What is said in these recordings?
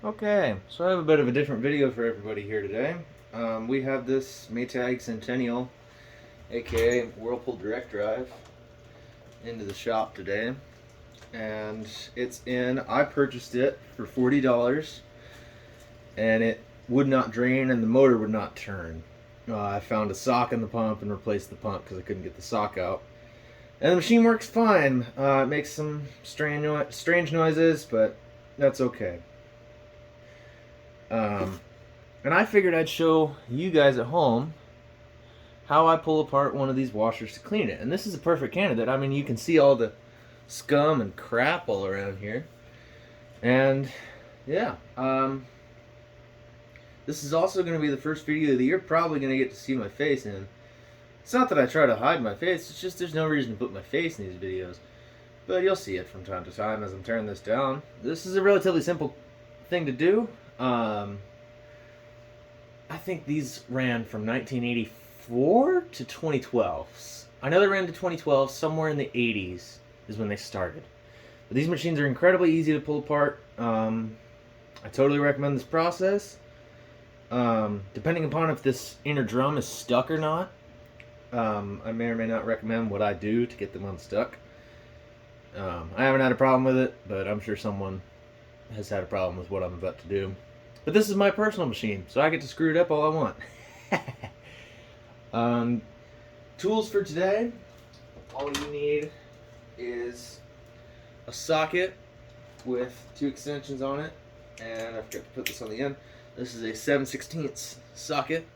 Okay, so I have a bit of a different video for everybody here today. We have this Maytag Centennial, aka Whirlpool Direct Drive, into the shop today. And I purchased it for $40, and it would not drain and the motor would not turn. I found a sock in the pump and replaced the pump because I couldn't get the sock out. And the machine works fine. It makes some strange noises, but that's okay. And I figured I'd show you guys at home how I pull apart one of these washers to clean it. And this is a perfect candidate. I mean, you can see all the scum and crap all around here. And yeah, this is also going to be the first video that you're probably going to get to see my face in. It's not that I try to hide my face, it's just there's no reason to put my face in these videos. But you'll see it from time to time as I'm tearing this down. This is a relatively simple thing to do. I think these ran from 1984 to 2012. I know they ran to 2012, somewhere in the 80s is when they started. But these machines are incredibly easy to pull apart. I totally recommend this process. Depending upon if this inner drum is stuck or not, I may or may not recommend what I do to get them unstuck. I haven't had a problem with it, but I'm sure someone has had a problem with what I'm about to do. But this is my personal machine, so I get to screw it up all I want. Tools for today, all you need is a socket with 2 extensions on it, and I forgot to put this on the end. This is a 7/16 socket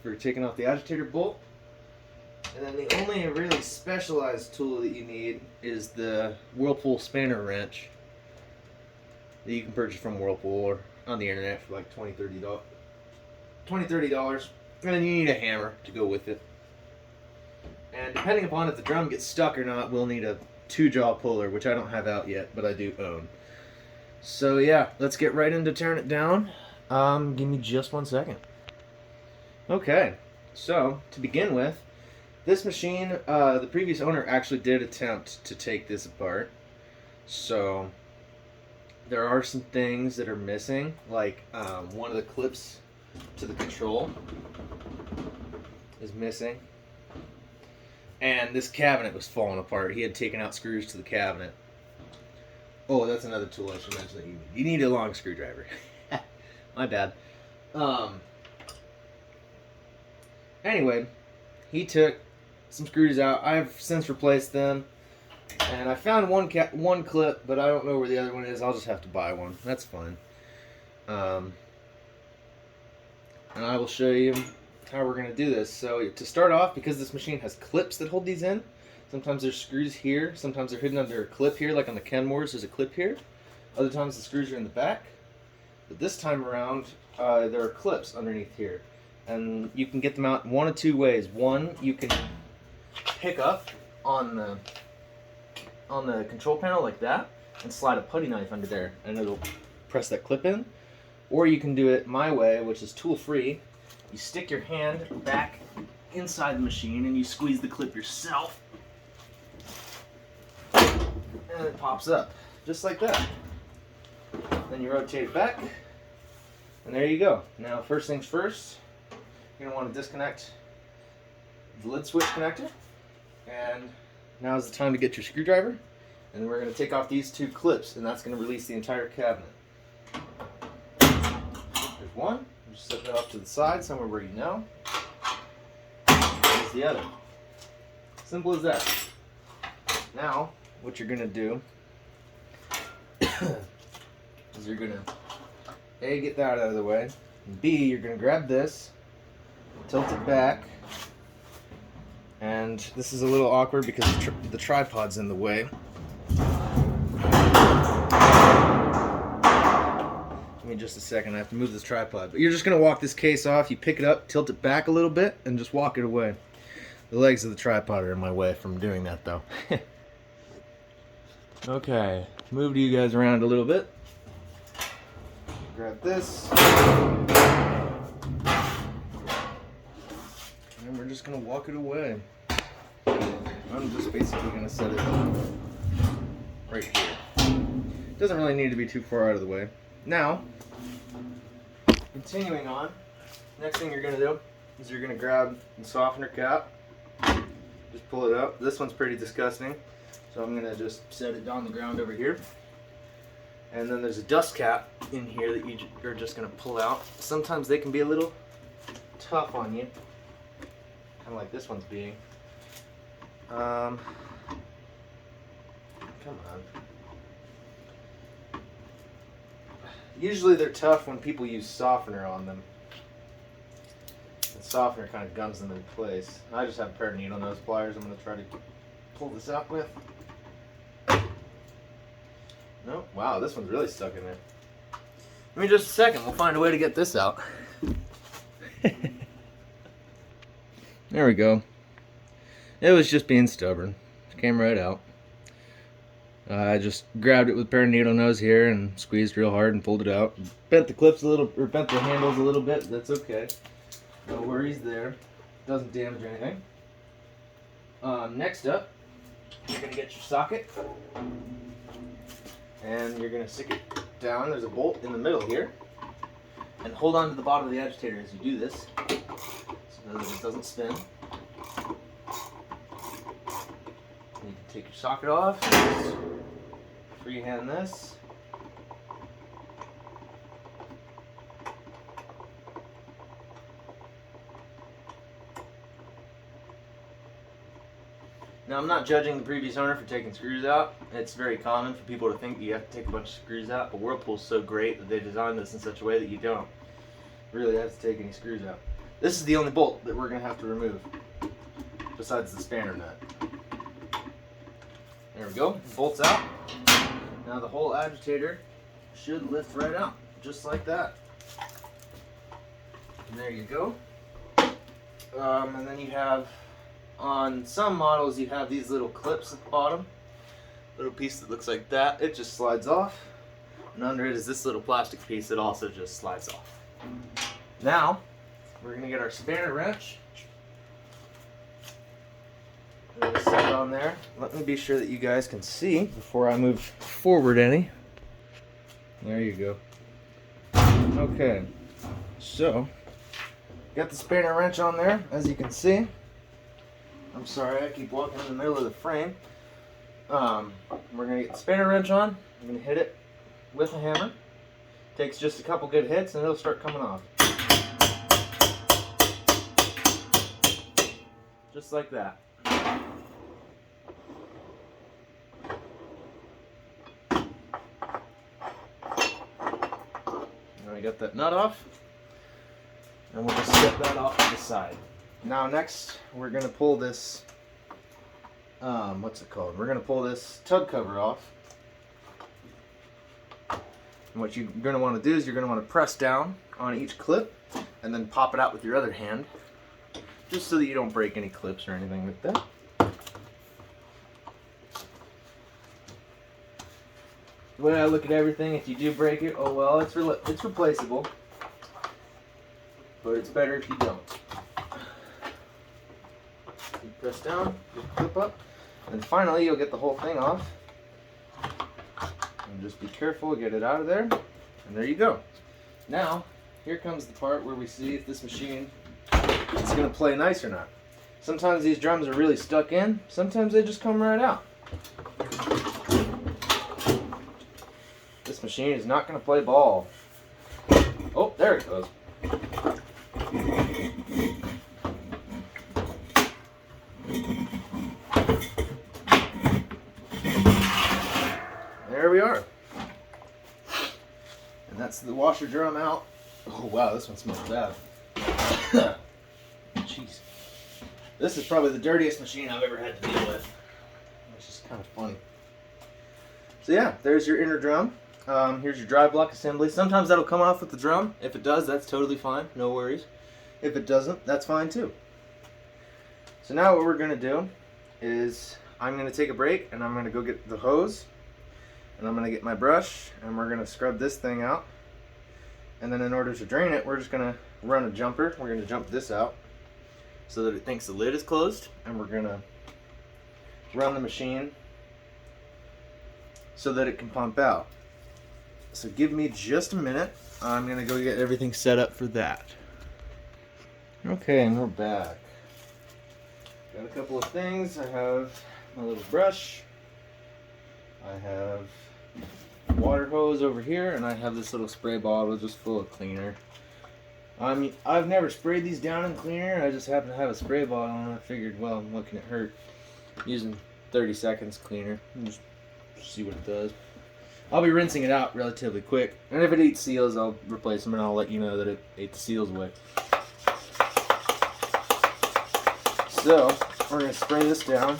for taking off the agitator bolt. And then the only really specialized tool that you need is the Whirlpool spanner wrench that you can purchase from Whirlpool or on the internet for like $20-$30. And then you need a hammer to go with it. And depending upon if the drum gets stuck or not, we'll need a 2-jaw puller, which I don't have out yet, but I do own. So yeah, let's get right into tearing it down. Give me just 1 second. Okay, so to begin with, this machine, the previous owner actually did attempt to take this apart. So there are some things that are missing, like one of the clips to the control is missing. And this cabinet was falling apart. He had taken out screws to the cabinet. Oh, that's another tool I should mention that you need. You need a long screwdriver. My bad. Anyway, he took some screws out. I've since replaced them. And I found one clip, but I don't know where the other one is. I'll just have to buy one. That's fine. And I will show you how we're going to do this. So to start off, because this machine has clips that hold these in, sometimes there's screws here, sometimes they're hidden under a clip here, like on the Kenmores there's a clip here. Other times the screws are in the back. But this time around, there are clips underneath here. And you can get them out one of 2 ways. One, you can pick up on the control panel like that and slide a putty knife under there and it'll press that clip in. Or you can do it my way, which is tool free. You stick your hand back inside the machine and you squeeze the clip yourself and it pops up just like that. Then you rotate it back and there you go. Now first things first, you're going to want to disconnect the lid switch connector, and now is the time to get your screwdriver, and we're going to take off these 2 clips, and that's going to release the entire cabinet. There's one. Just set that off to the side, somewhere where you know. There's the other. Simple as that. Now, what you're going to do is you're going to A, get that out of the way, and B, you're going to grab this, tilt it back. And this is a little awkward because the tripod's in the way. Give me just a second, I have to move this tripod. But you're just going to walk this case off, you pick it up, tilt it back a little bit, and just walk it away. The legs of the tripod are in my way from doing that though. Okay, move you guys around a little bit. Grab this. And we're just going to walk it away. I'm just basically going to set it right here. Doesn't really need to be too far out of the way. Now, continuing on, next thing you're going to do is you're going to grab the softener cap, just pull it up. This one's pretty disgusting, so I'm going to just set it on the ground over here. And then there's a dust cap in here that you're just going to pull out. Sometimes they can be a little tough on you, kind of like this one's being. Come on. Usually they're tough when people use softener on them. The softener kind of gums them in place. I just have a pair of needle nose pliers I'm going to try to pull this out with. No? Wow, this one's really stuck in there. Give me just a second, we'll find a way to get this out. There we go. It was just being stubborn. It came right out. I just grabbed it with a pair of needle nose here and squeezed real hard and pulled it out. Bent the clips a little, or bent the handles a little bit. That's okay. No worries there. Doesn't damage anything. Next up, you're gonna get your socket, and you're gonna stick it down. There's a bolt in the middle here, and hold on to the bottom of the agitator as you do this, so that it doesn't spin. You can take your socket off, just freehand this. Now, I'm not judging the previous owner for taking screws out. It's very common for people to think that you have to take a bunch of screws out, but Whirlpool's so great that they designed this in such a way that you don't really have to take any screws out. This is the only bolt that we're going to have to remove, besides the spanner nut. There we go, bolt's out. Now the whole agitator should lift right out, just like that. And there you go. And then you have, on some models, you have these little clips at the bottom. Little piece that looks like that. It just slides off. And under it is this little plastic piece that also just slides off. Now, we're going to get our spanner wrench. Set it on there. Let me be sure that you guys can see before I move forward any. There you go. Okay, so got the spanner wrench on there, as you can see. I'm sorry, I keep walking in the middle of the frame. We're gonna get the spanner wrench on. I'm gonna hit it with a hammer. Takes just a couple good hits and it'll start coming off. Just like that. Now we got that nut off, and we'll just set that off to the side. Now next, we're going to pull this, what's it called? We're going to pull this tub cover off. And what you're going to want to do is you're going to want to press down on each clip and then pop it out with your other hand, just so that you don't break any clips or anything like that. The way I look at everything, if you do break it, oh well, it's replaceable. But it's better if you don't. You press down, you clip up, and finally you'll get the whole thing off. And just be careful, get it out of there, and there you go. Now, here comes the part where we see if this machine is going to play nice or not. Sometimes these drums are really stuck in, sometimes they just come right out. This machine is not going to play ball. Oh, there it goes. There we are. And that's the washer drum out. Oh wow, this one smells bad. Jeez. This is probably the dirtiest machine I've ever had to deal with. It's just kind of funny. So yeah, there's your inner drum. Here's your drive block assembly. Sometimes that'll come off with the drum. If it does, that's totally fine. No worries. If it doesn't, that's fine too. So now what we're going to do is I'm going to take a break and I'm going to go get the hose and I'm going to get my brush and we're going to scrub this thing out. And then in order to drain it, we're just going to run a jumper. We're going to jump this out so that it thinks the lid is closed, and we're going to run the machine so that it can pump out. So give me just a minute. I'm gonna go get everything set up for that. Okay, and we're back. Got a couple of things. I have my little brush. I have a water hose over here, and I have this little spray bottle just full of cleaner. I've never sprayed these down in cleaner. I just happen to have a spray bottle, and I figured, well, what can it hurt? Using 30 seconds cleaner. Just see what it does. I'll be rinsing it out relatively quick, and if it eats seals, I'll replace them, and I'll let you know that it ate the seals away. So, we're going to spray this down.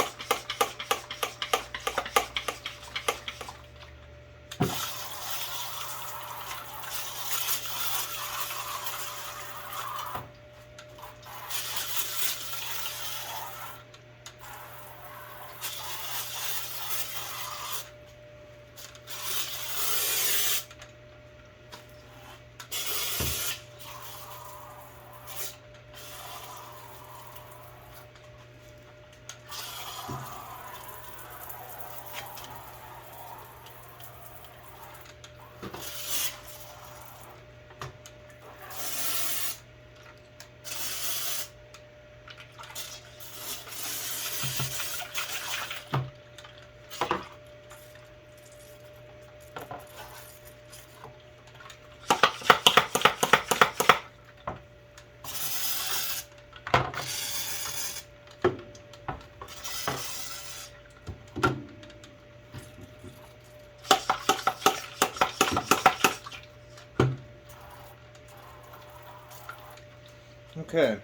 Okay,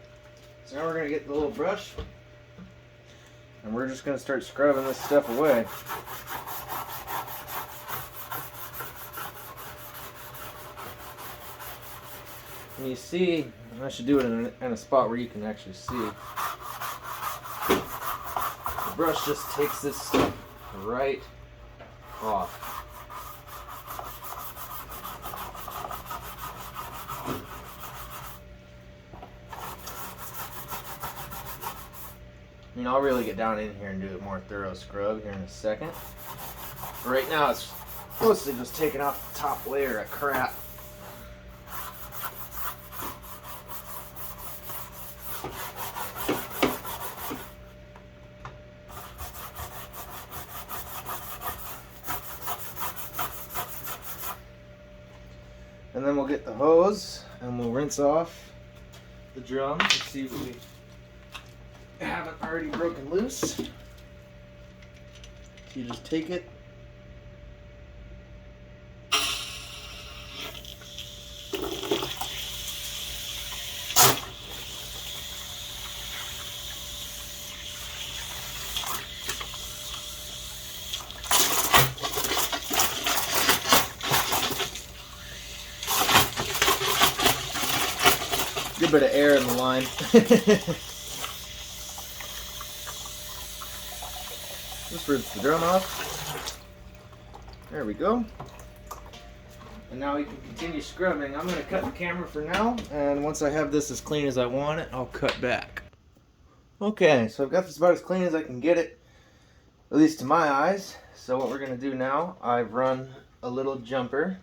so now we're going to get the little brush, and we're just going to start scrubbing this stuff away. And you see, and I should do it in a spot where you can actually see. The brush just takes this stuff right off. I mean, I'll really get down in here and do a more thorough scrub here in a second. But right now, it's mostly just taking off the top layer of crap. And then we'll get the hose and we'll rinse off the drum to see if we haven't already broken loose. So you just take it, good bit of air in the line. Just rinse the drum off. There we go. And now we can continue scrubbing. I'm going to cut the camera for now, and once I have this as clean as I want it, I'll cut back. Okay, so I've got this about as clean as I can get it, at least to my eyes. So what we're going to do now, I've run a little jumper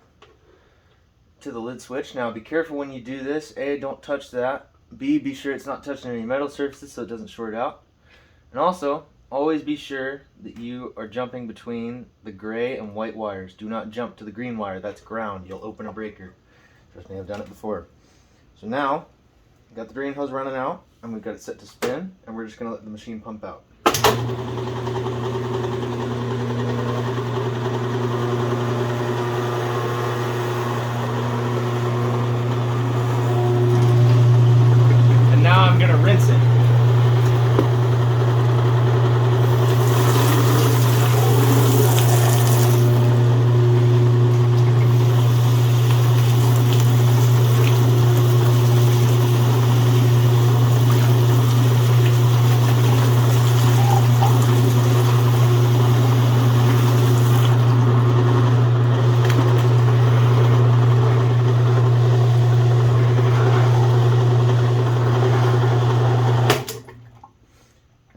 to the lid switch. Now be careful when you do this. A, don't touch that. B, be sure it's not touching any metal surfaces so it doesn't short out. And also, always be sure that you are jumping between the gray and white wires. Do not jump to the green wire. That's ground. You'll open a breaker. Trust me, I've done it before. So now, we've got the drain hose running out, and we've got it set to spin, and we're just going to let the machine pump out. And now I'm going to rinse it.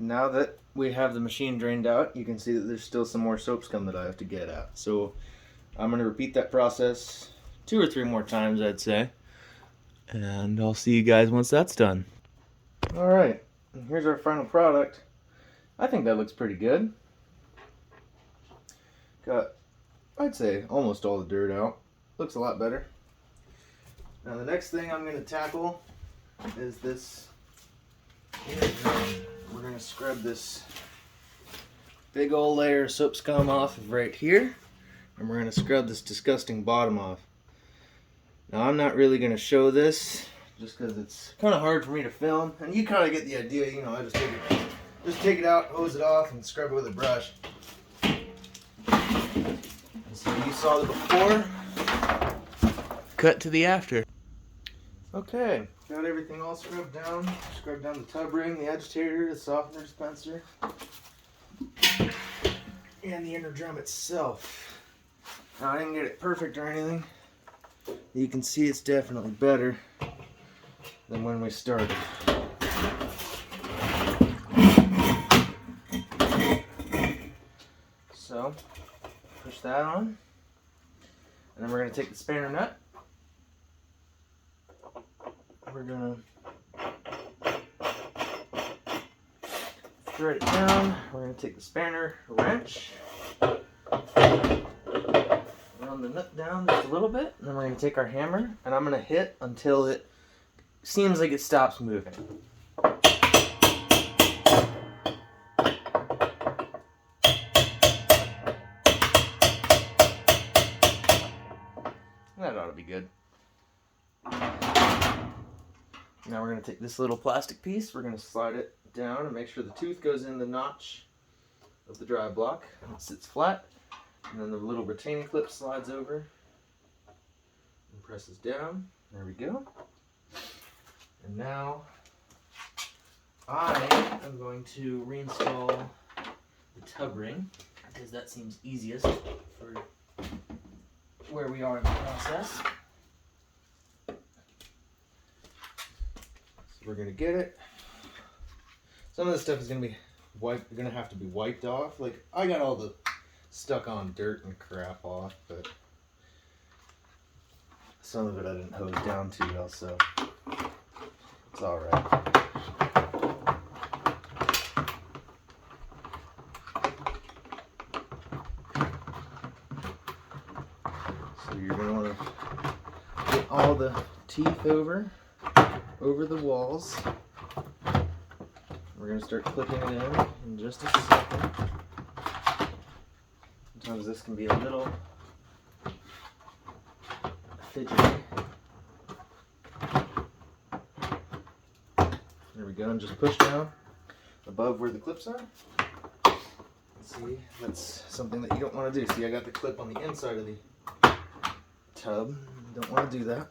Now that we have the machine drained out, you can see that there's still some more soap scum that I have to get at. So I'm going to repeat that process 2 or 3 more times, I'd say. And I'll see you guys once that's done. Alright, here's our final product. I think that looks pretty good. Got, I'd say, almost all the dirt out. Looks a lot better. Now the next thing I'm going to tackle is this inner drum. We're going to scrub this big old layer of soap scum off of right here. And we're going to scrub this disgusting bottom off. Now I'm not really going to show this just because it's kind of hard for me to film. And you kind of get the idea, you know, I just take it out, hose it off, and scrub it with a brush. And so you saw the before. Cut to the after. Okay, got everything all scrubbed down. Scrubbed down the tub ring, the agitator, the softener dispenser, and the inner drum itself. Now I didn't get it perfect or anything. You can see it's definitely better than when we started. So, push that on. And then we're going to take the spanner nut. We're going to thread it down. We're going to take the spanner wrench, run the nut down just a little bit, and then we're going to take our hammer, and I'm going to hit until it seems like it stops moving. That ought to be good. Now we're going to take this little plastic piece, we're going to slide it down and make sure the tooth goes in the notch of the drive block. It sits flat, and then the little retaining clip slides over and presses down. There we go. And now I am going to reinstall the tub ring because that seems easiest for where we are in the process. We're gonna get it. Some of this stuff is gonna be gonna have to be wiped off. Like I got all the stuck on dirt and crap off, but some of it I didn't hose down too well, so it's all right. So you're gonna want to get all the teeth over the walls. We're going to start clipping it in just a second. Sometimes this can be a little fidgety. There we go, and just push down above where the clips are. See, that's something that you don't want to do. See, I got the clip on the inside of the tub. You don't want to do that.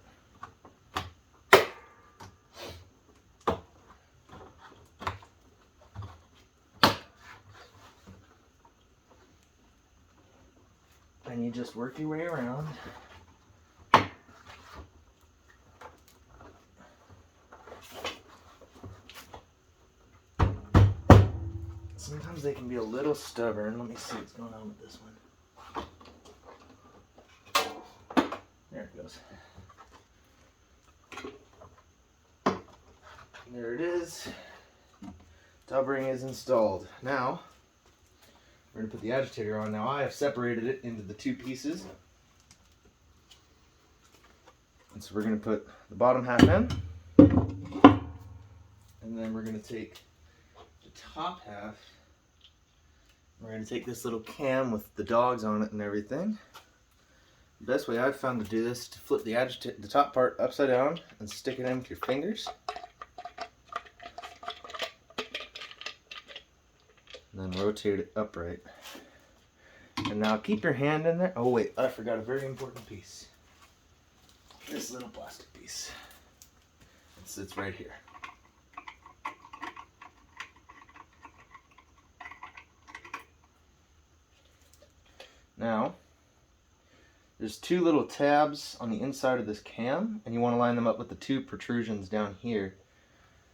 And you just work your way around. Sometimes they can be a little stubborn. Let me see what's going on with this one. There it goes. There it is. Tub ring is installed. Now, we're going to put the agitator on. Now I have separated it into the 2 pieces. And so we're going to put the bottom half in. And then we're going to take the top half. We're going to take this little cam with the dogs on it and everything. The best way I've found to do this is to flip the top part upside down and stick it in with your fingers. And then rotate it upright. And now keep your hand in there. Oh wait, I forgot a very important piece. This little plastic piece. It sits right here. Now, there's 2 little tabs on the inside of this cam, and you want to line them up with the 2 protrusions down here.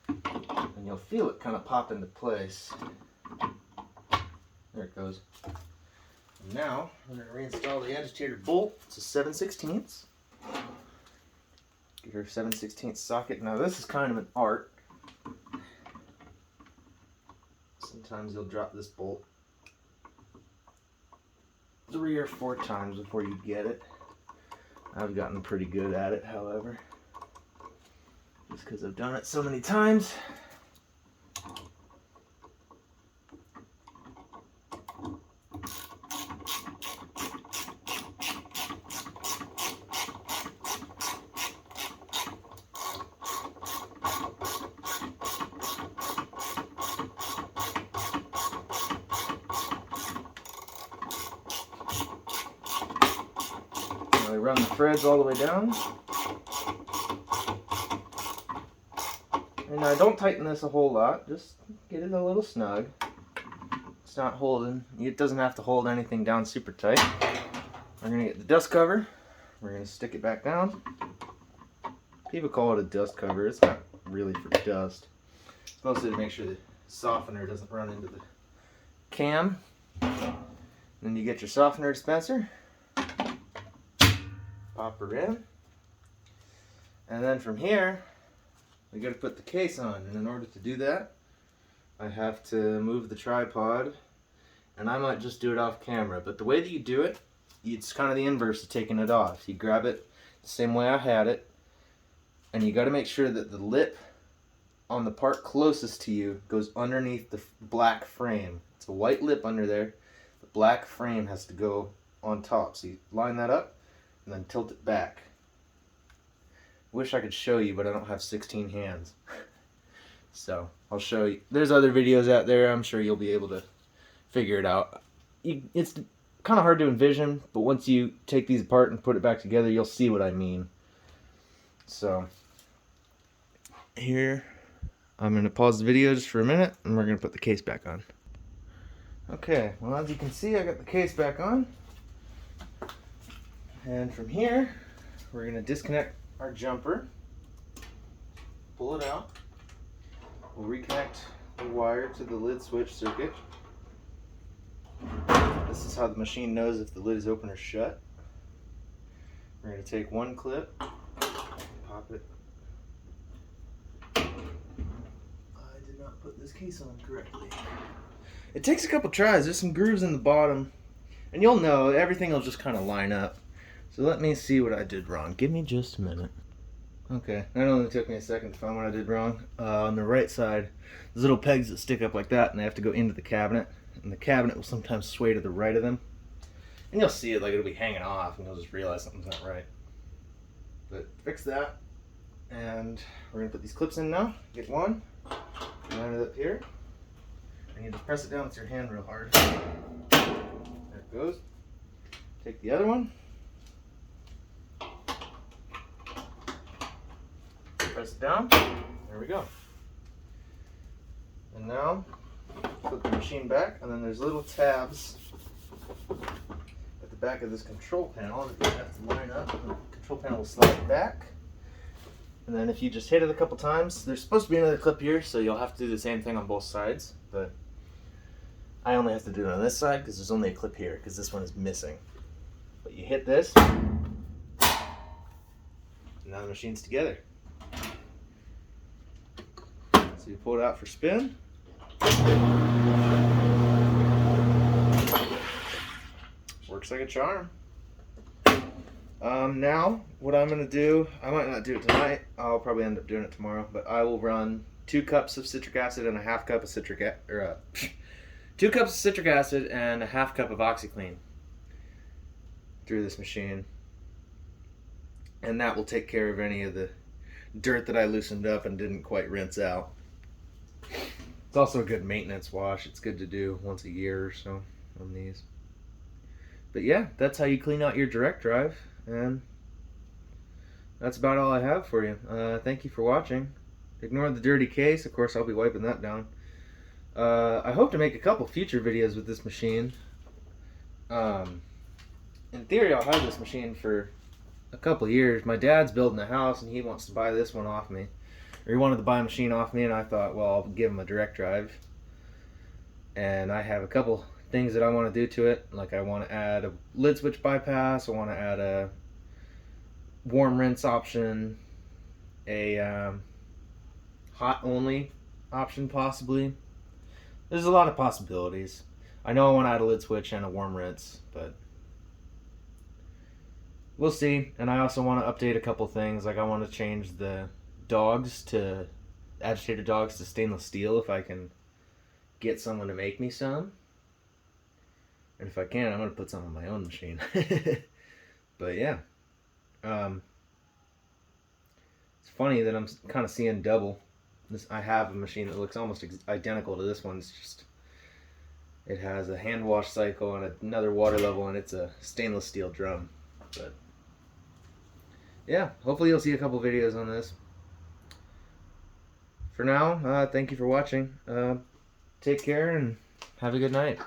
And you'll feel it kind of pop into place. There it goes. Now I'm going to reinstall the agitator bolt. It's a 7/16. Get her 7/16 socket. Now this is kind of an art. Sometimes you'll drop this bolt 3 or 4 times before you get it. I've gotten pretty good at it, however, just because I've done it so many times. I run the threads all the way down. And I don't tighten this a whole lot, just get it a little snug. It's not holding, it doesn't have to hold anything down super tight. We're going to get the dust cover, we're going to stick it back down. People call it a dust cover, it's not really for dust. It's mostly to make sure the softener doesn't run into the cam. Then you get your softener dispenser. Pop her in, and then from here we got to put the case on, and in order to do that I have to move the tripod, and I might just do it off camera, but the way that you do it, it's kind of the inverse of taking it off. You grab it the same way I had it, and you got to make sure that the lip on the part closest to you goes underneath the black frame. It's a white lip under there, the black frame has to go on top, so you line that up and then tilt it back. Wish I could show you, but I don't have 16 hands. So I'll show you. There's other videos out there. I'm sure you'll be able to figure it out. It's kind of hard to envision, but once you take these apart and put it back together, you'll see what I mean. So here, I'm going to pause the video just for a minute, and we're going to put the case back on. Okay, well, as you can see, I got the case back on. And from here, we're going to disconnect our jumper, pull it out, we'll reconnect the wire to the lid switch circuit. This is how the machine knows if the lid is open or shut. We're going to take one clip, pop it. I did not put this case on correctly. It takes a couple tries. There's some grooves in the bottom, and you'll know everything will just kind of line up. So let me see what I did wrong. Give me just a minute. Okay, that only took me a second to find what I did wrong. On the right side, there's little pegs that stick up like that, and they have to go into the cabinet. And the cabinet will sometimes sway to the right of them. And you'll see it like it'll be hanging off, and you'll just realize something's not right. But fix that, and we're gonna put these clips in now. Get one, line it up here, and you just press it down with your hand real hard. There it goes. Take the other one. Press it down. There we go. And now, flip the machine back, and then there's little tabs at the back of this control panel that you have to line up. And the control panel will slide back. And then if you just hit it a couple times, there's supposed to be another clip here, so you'll have to do the same thing on both sides. But I only have to do it on this side because there's only a clip here, because this one is missing. But you hit this, and now the machine's together. So you pull it out for spin. Works like a charm. Now, what I'm going to do, I might not do it tonight. I'll probably end up doing it tomorrow. But I will run 2 cups of citric acid and a half cup of 2 cups of citric acid and a half cup of OxyClean through this machine. And that will take care of any of the dirt that I loosened up and didn't quite rinse out. It's also a good maintenance wash. It's good to do once a year or so on these. But yeah, that's how you clean out your direct drive, and that's about all I have for you. Thank you for watching. Ignore the dirty case. Of course, I'll be wiping that down. I hope to make a couple future videos with this machine. In theory, I'll have this machine for a couple years. My dad's building a house, and he wants to buy this one off me. Or he wanted to buy a machine off me, and I thought, well, I'll give him a direct drive. And I have a couple things that I want to do to it. Like I want to add a lid switch bypass. I want to add a warm rinse option, a hot only option possibly. There's a lot of possibilities. I know I want to add a lid switch and a warm rinse, but we'll see. And I also want to update a couple things. Like I want to change the agitator dogs to stainless steel if I can get someone to make me some. And if I can, I'm going to put some on my own machine. But yeah. It's funny that I'm kind of seeing double. I have a machine that looks almost identical to this one. It's just, it has a hand wash cycle and another water level, and it's a stainless steel drum. But yeah, hopefully you'll see a couple videos on this. For now, thank you for watching. Take care and have a good night.